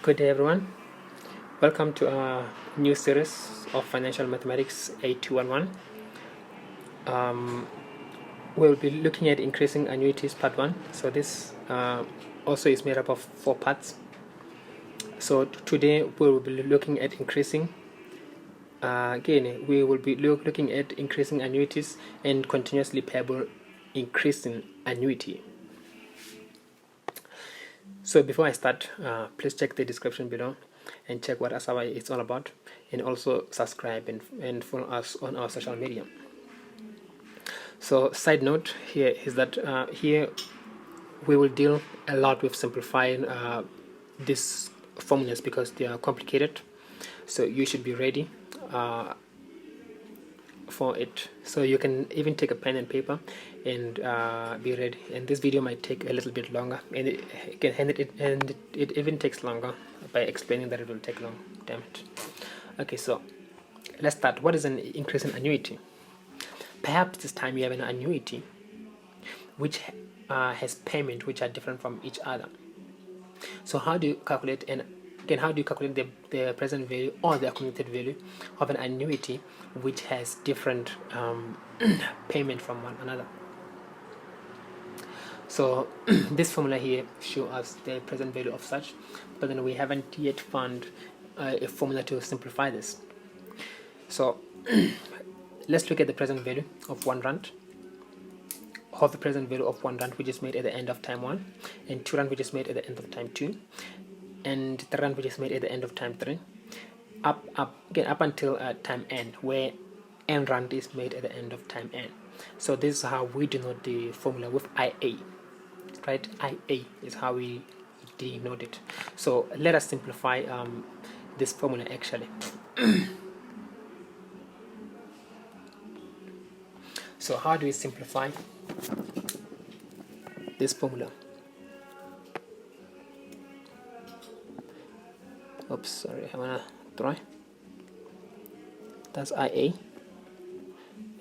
Good day, everyone. Welcome to our new series of Financial Mathematics A211. We'll be looking at increasing annuities part 1. So this also is made up of 4 parts. So today we will be looking at increasing we will be looking at increasing annuities and continuously payable increasing annuity. So before I start, please check the description below and check what ASABA is all about, and also subscribe and follow us on our social media. So side note here is that here we will deal a lot with simplifying these formulas because they are complicated. So you should be ready for it. So you can even take a pen and paper and be ready. And this video might take a little bit longer, and it even takes longer by explaining that it will take long. Damn it. Okay, so let's start. What is an increase in annuity? Perhaps this time you have an annuity which has payment which are different from each other. So how do you calculate the present value or the accumulated value of an annuity which has different payment from one another? So this formula here shows us the present value of such, but then we haven't yet found a formula to simplify this. So let's look at the present value of 1 rand, or the present value of 1 rand which is made at the end of time 1, and 2 rand which is made at the end of time 2, and 3 rand which is made at the end of time 3, up until time n, where n rand is made at the end of time n. So this is how we denote the formula with IA, right? IA is how we denote it. So let us simplify this formula actually. So how do we simplify this formula? Oops, sorry, I wanna try. That's IA,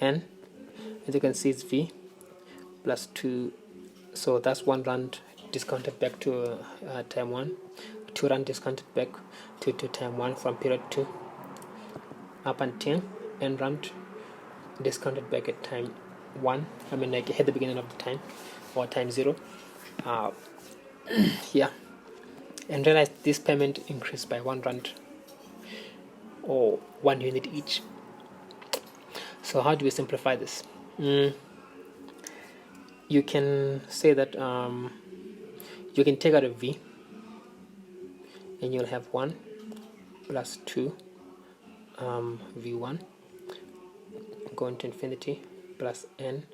and as you can see it's V plus 2, so that's 1 rand discounted back to time 1, 2 rand discounted back to time 1 from period 2, up until n rand discounted back at time 1, I mean like at the beginning of the time, or time 0. Yeah, and realize this payment increased by 1 rand or 1 unit each. So how do we simplify this? You can say that you can take out a V, and you'll have 1 plus 2 V1 going to infinity plus n,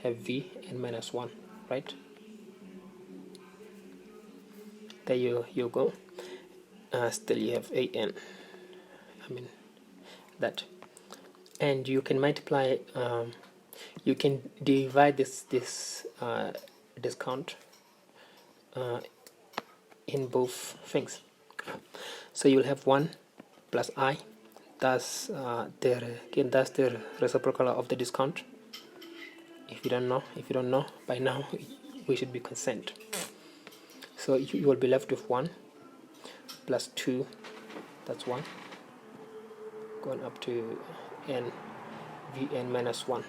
have V and minus 1, right? There you go. Still you have an, I mean that, and you can multiply, you can divide this discount in both things. So you'll have 1 plus I, that's the reciprocal of the discount. If you don't know by now, we should be consent. So you will be left with 1 plus 2, that's 1, going up to n, Vn minus 1.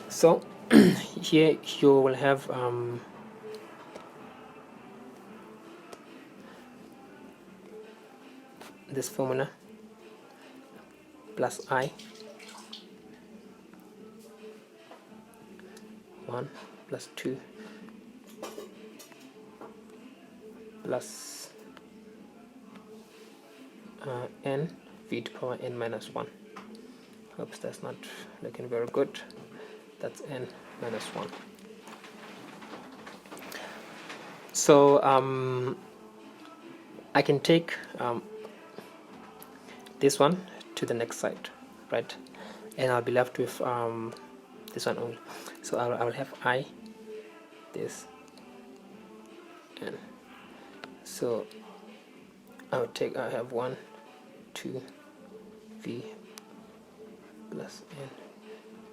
So here you will have this formula plus I, 1 plus 2 plus n, v to power n minus 1. Oops, that's not looking very good. That's n minus 1. So I can take this one to the next side, right? And I'll be left with this one only. So I will have I, this, and so I have 1, 2, V plus n,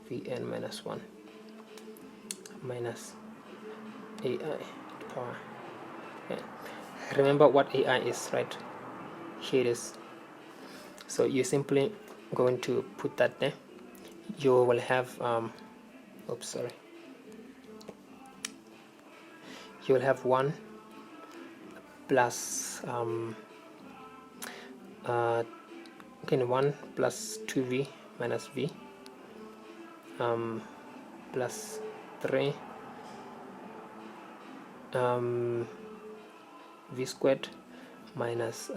Vn minus 1. minus AI to power n. Remember what AI is, right? Here it is. So you're simply going to put that there. You will have oops, sorry. You will have 1 plus again 1 plus 2v minus v plus 3 v squared minus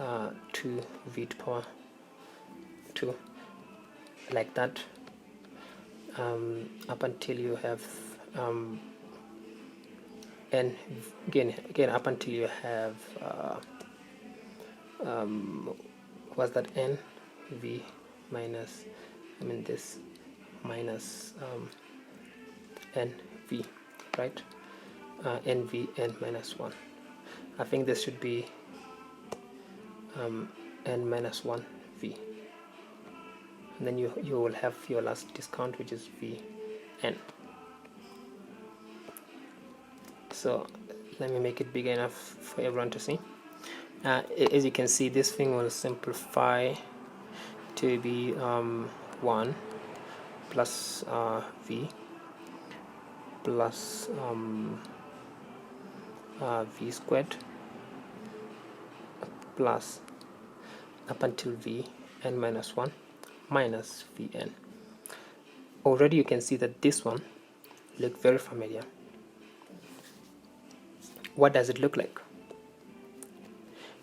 2v to power 2, like that, up until you have n again up until you have what's that, n v minus this minus n v, right? N v n minus 1. I think this should be n minus 1 v, and then you will have your last discount, which is v n. So let me make it big enough for everyone to see. As you can see, this thing will simplify to be 1 plus v plus v squared plus up until v n minus 1 minus vn. Already you can see that this one looks very familiar. What does it look like?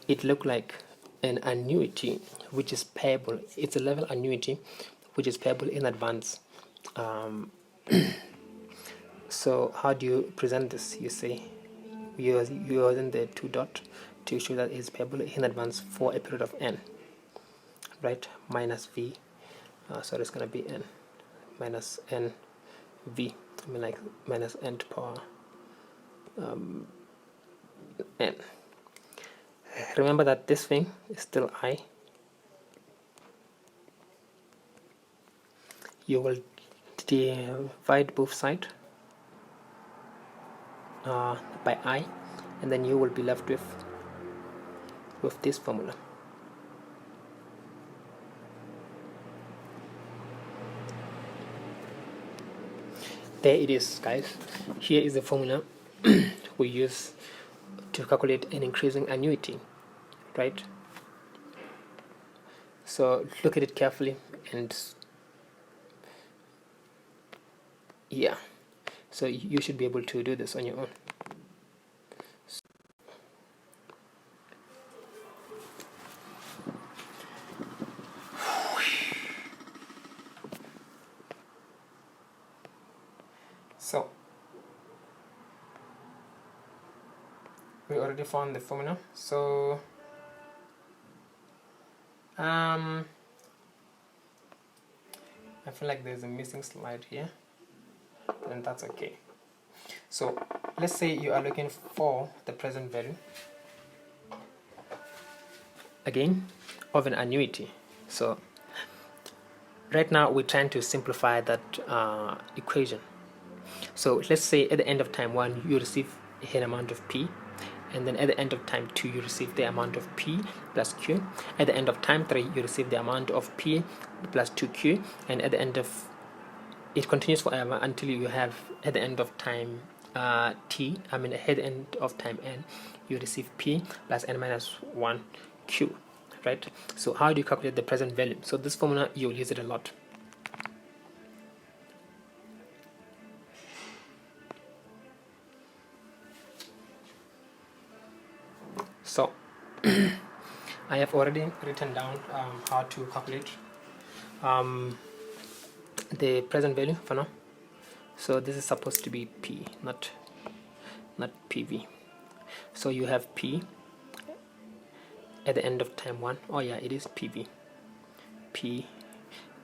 It looks like an annuity which is payable. It's a level annuity which is payable in advance. So how do you present this? You say you're using the 2 dot to show that it's payable in advance for a period of n, right? Minus v, so it's going to be n minus n v, like minus n to power n. Remember that this thing is still I. You will divide both sides by I, and then you will be left with this formula. There it is, guys. Here is the formula we use to calculate an increasing annuity, right? So look at it carefully, and yeah, so you should be able to do this on your own. So we already found the formula. So I feel like there's a missing slide here, and that's okay. So let's say you are looking for the present value again of an annuity. So right now we're trying to simplify that equation. So let's say at the end of time 1 you receive an amount of p, and then at the end of time 2 you receive the amount of p plus q. At the end of time 3 you receive the amount of p plus 2q, and at the end of it continues forever until you have at the end of time at the end of time n you receive p plus n minus 1 q, right? So how do you calculate the present value? So this formula, you'll use it a lot. So I have already written down how to calculate the present value for now. So this is supposed to be p, not pv. So you have p at the end of time 1. Oh yeah, it is pv. P.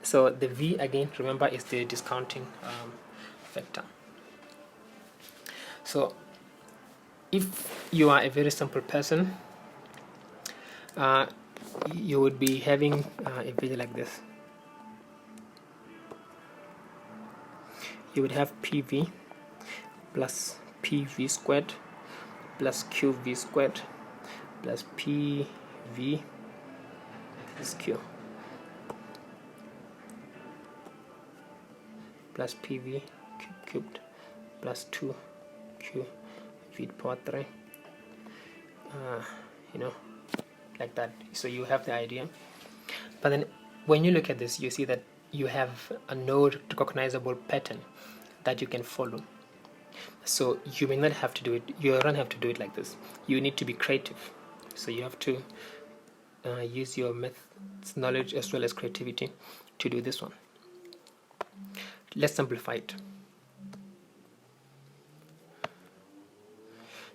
So the v again, remember, is the discounting factor. So if you are a very simple person, you would be having a video like this. You would have PV plus PV squared plus QV squared plus PV, this is Q, plus PV cubed plus 2Q V power 3, you know, like that. So you have the idea. But then when you look at this, you see that you have a no recognizable pattern that you can follow. So you may not have to do it, you don't have to do it like this. You need to be creative. So you have to use your methods, knowledge, as well as creativity to do this one. Let's simplify it.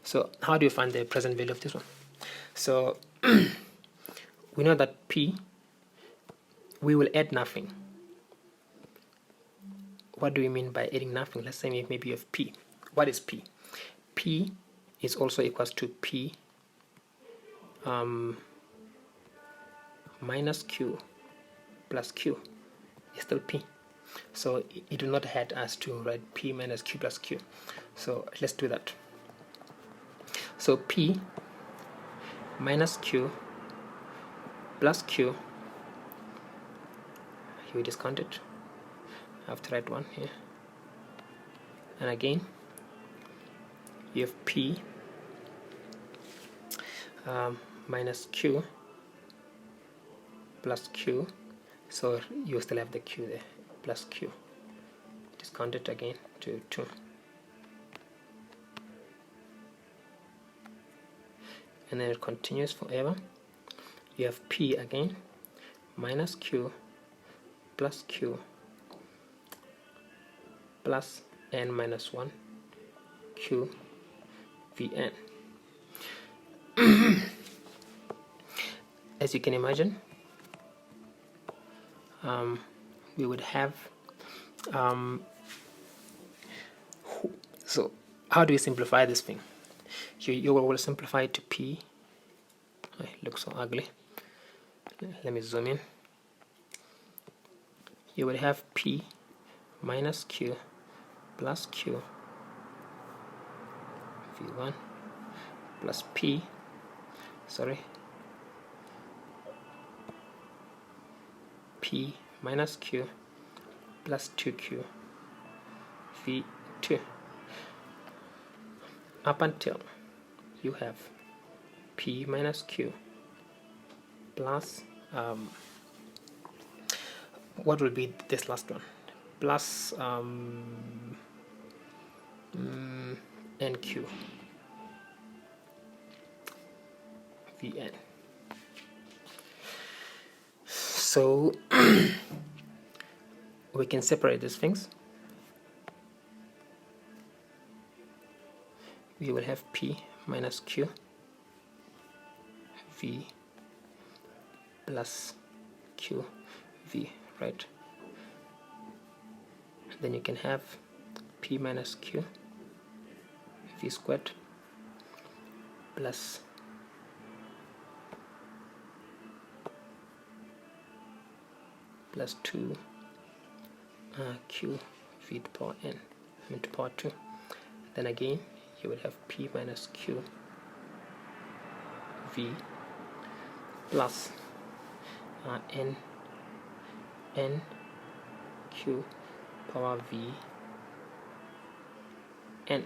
So how do you find the present value of this one? So we know that P, we will add nothing. What do we mean by adding nothing? Let's say maybe you have P. What is P? P is also equals to P minus Q plus Q is still P. So it will not hurt us to write P minus Q plus Q. So let's do that. So P minus Q plus Q, here we discount it. I have to write one here. And again, you have P minus Q plus Q. So you still have the Q there, plus Q. Discount it again to 2. And then it continues forever. You have P again minus Q plus Q plus n minus 1 Q Vn. As you can imagine, we would have so how do we simplify this thing? You will simplify it to P. It looks so ugly. Let me zoom in. You will have P minus Q plus Q V1 plus P, P minus Q plus 2Q V2 up until you have P minus Q plus what will be this last one, plus NQ Vn. So we can separate these things. We will have P minus Q V plus Q V, right? Then you can have P minus Q V squared plus plus 2 Q V to power n, to power 2. Then again you will have P minus Q V plus n Q power V n.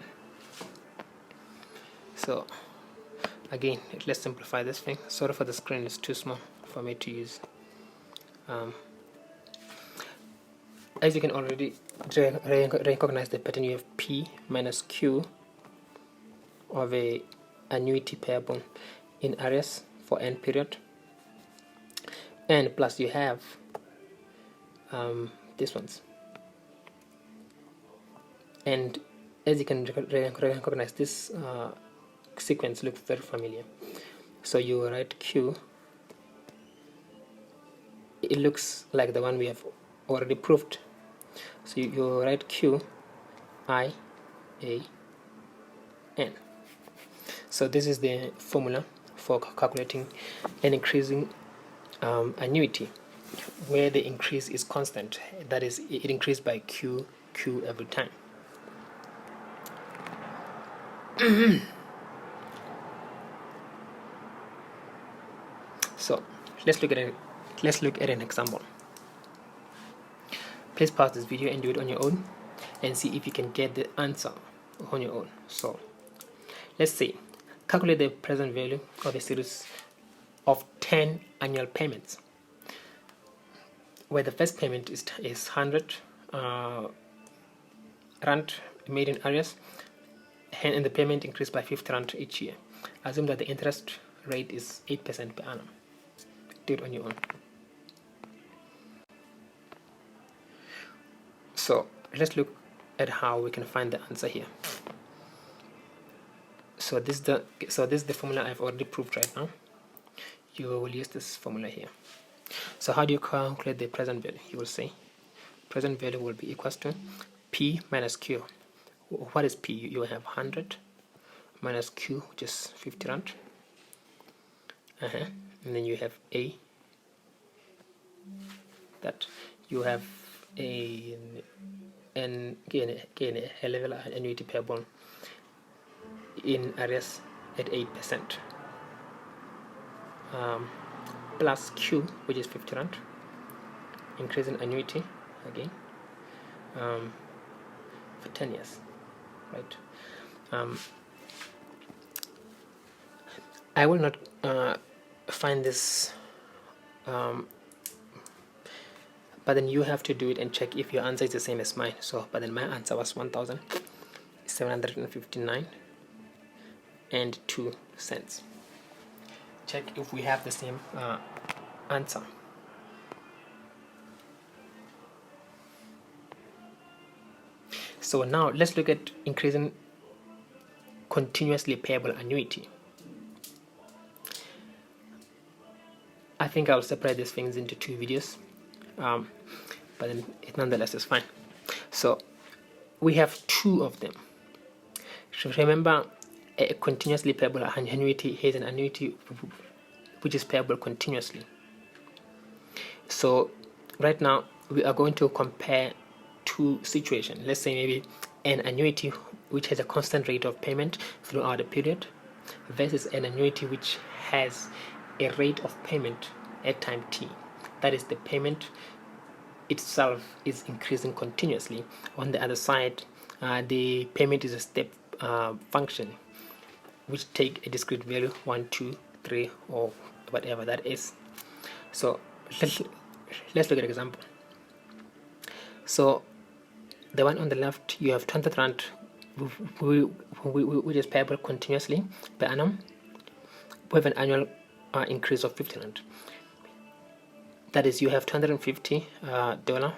So again, let's simplify this thing. Sorry for the screen, it's too small for me to use. As you can already recognize the pattern, you have P minus Q of a annuity payable in arrears for n period, and plus you have these ones. And as you can recognize, this sequence looks very familiar. So you write Q, it looks like the one we have already proved. So you write Q I A N. So this is the formula for calculating an increasing annuity, where the increase is constant. That is, it increases by Q every time. So let's look at an example. Please pause this video and do it on your own and see if you can get the answer on your own. So let's say calculate the present value of a series of 10 annual payments, where the first payment is 100 rand made in arrears, and the payment increased by 50 rand each year. Assume that the interest rate is 8% per annum. Do it on your own. So let's look at how we can find the answer here. So this is the formula I've already proved right now. You will use this formula here. So how do you calculate the present value? You will say present value will be equals to P minus Q. What is P? You have 100 minus Q, which is 50 rand. And then you have A, that you have a level annuity payable in arrears at 8%, plus Q, which is 50 rand, increase in annuity again for 10 years, right? I will not find this, but then you have to do it and check if your answer is the same as mine. So but then my answer was 1,759 and 2 cents. Check if we have the same answer. So now let's look at increasing continuously payable annuity. I think I'll separate these things into 2 videos, but then it nonetheless is fine. So we have 2 of them. So remember, a continuously payable annuity is an annuity which is payable continuously. So right now we are going to compare 2 situations. Let's say maybe an annuity which has a constant rate of payment throughout the period versus an annuity which has a rate of payment at time t. That is, the payment itself is increasing continuously. On the other side, the payment is a step function which take a discrete value 1, 2, 3 or whatever that is. So let's look at an example. So the one on the left, you have 200 rand which is payable continuously per annum with an annual increase of 50 rand. That is, you have $250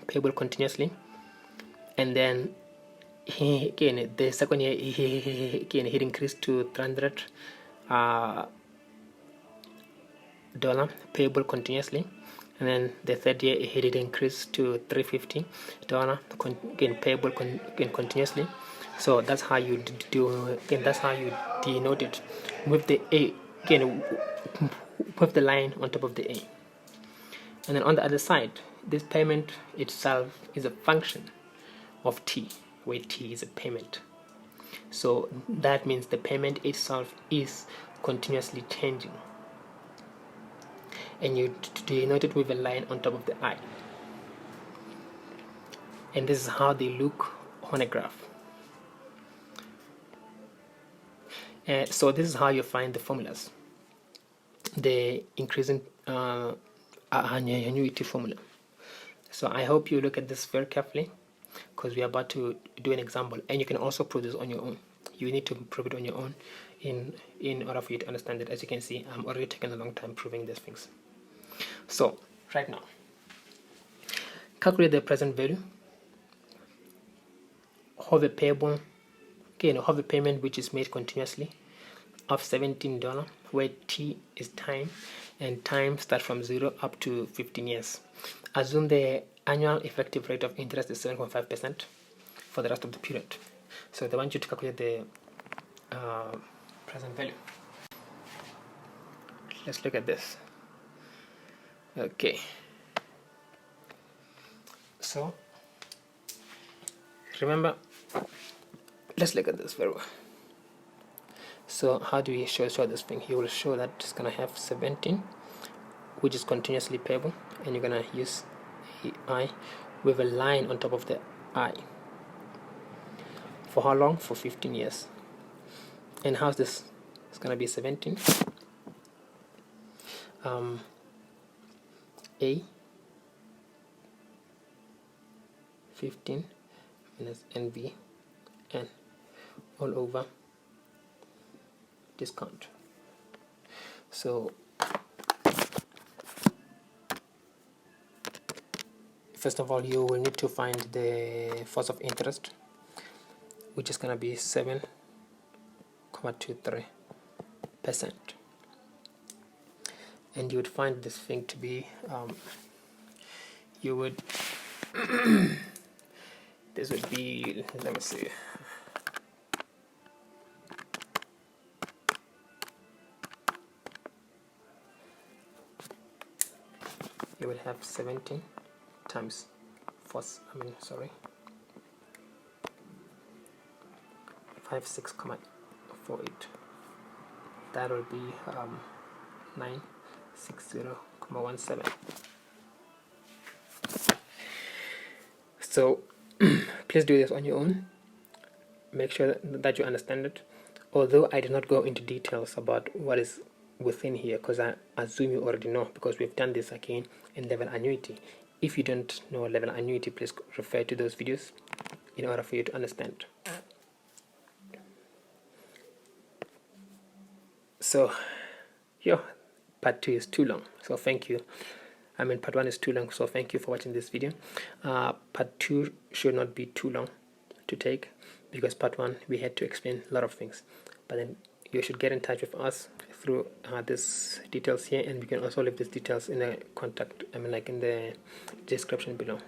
payable continuously, and then again the second year he increased to $300 payable continuously, and then the third year he did increase to $350 again payable continuously. So that's how you do again. That's how you denote it with the A again, with the line on top of the A. And then on the other side, this payment itself is a function of t, where t is a payment. So that means the payment itself is continuously changing, and you denote it with a line on top of the I. And this is how they look on a graph. So this is how you find the formulas, the increasing annuity formula. So I hope you look at this very carefully, because we are about to do an example, and you can also prove this on your own. You need to prove it on your own in order for you to understand it. As you can see, I'm already taking a long time proving these things. So right now, calculate the present value of a payable, of a payment which is made continuously of $17, where t is time, and time starts from 0 up to 15 years. Assume the annual effective rate of interest is 7.5% for the rest of the period. So they want you to calculate the present value. Let's look at this. Okay. So remember, let's look at this very well. So how do we show this thing? You will show that it's gonna have 17, which is continuously payable, and you're gonna use I with a line on top of the I. For how long? For 15 years. And how's this? It's gonna be 17. A 15 minus NV N all over discount. So first of all, you will need to find the force of interest, which is going to be 7.23%. And you would find this thing to be, you would, this would be, let me see. You would have 17 times force, 56.48. That will be 960.17. So please do this on your own. Make sure that you understand it. Although I did not go into details about what is within here, because I assume you already know, because we've done this again in level annuity. If you don't know level annuity, please refer to those videos in order for you to understand. So part 2 is too long, so thank you. Part 1 is too long, so thank you for watching this video. Part 2 should not be too long to take, because part 1 we had to explain a lot of things. But then you should get in touch with us through these details here, and we can also leave these details in the contact, in the description below.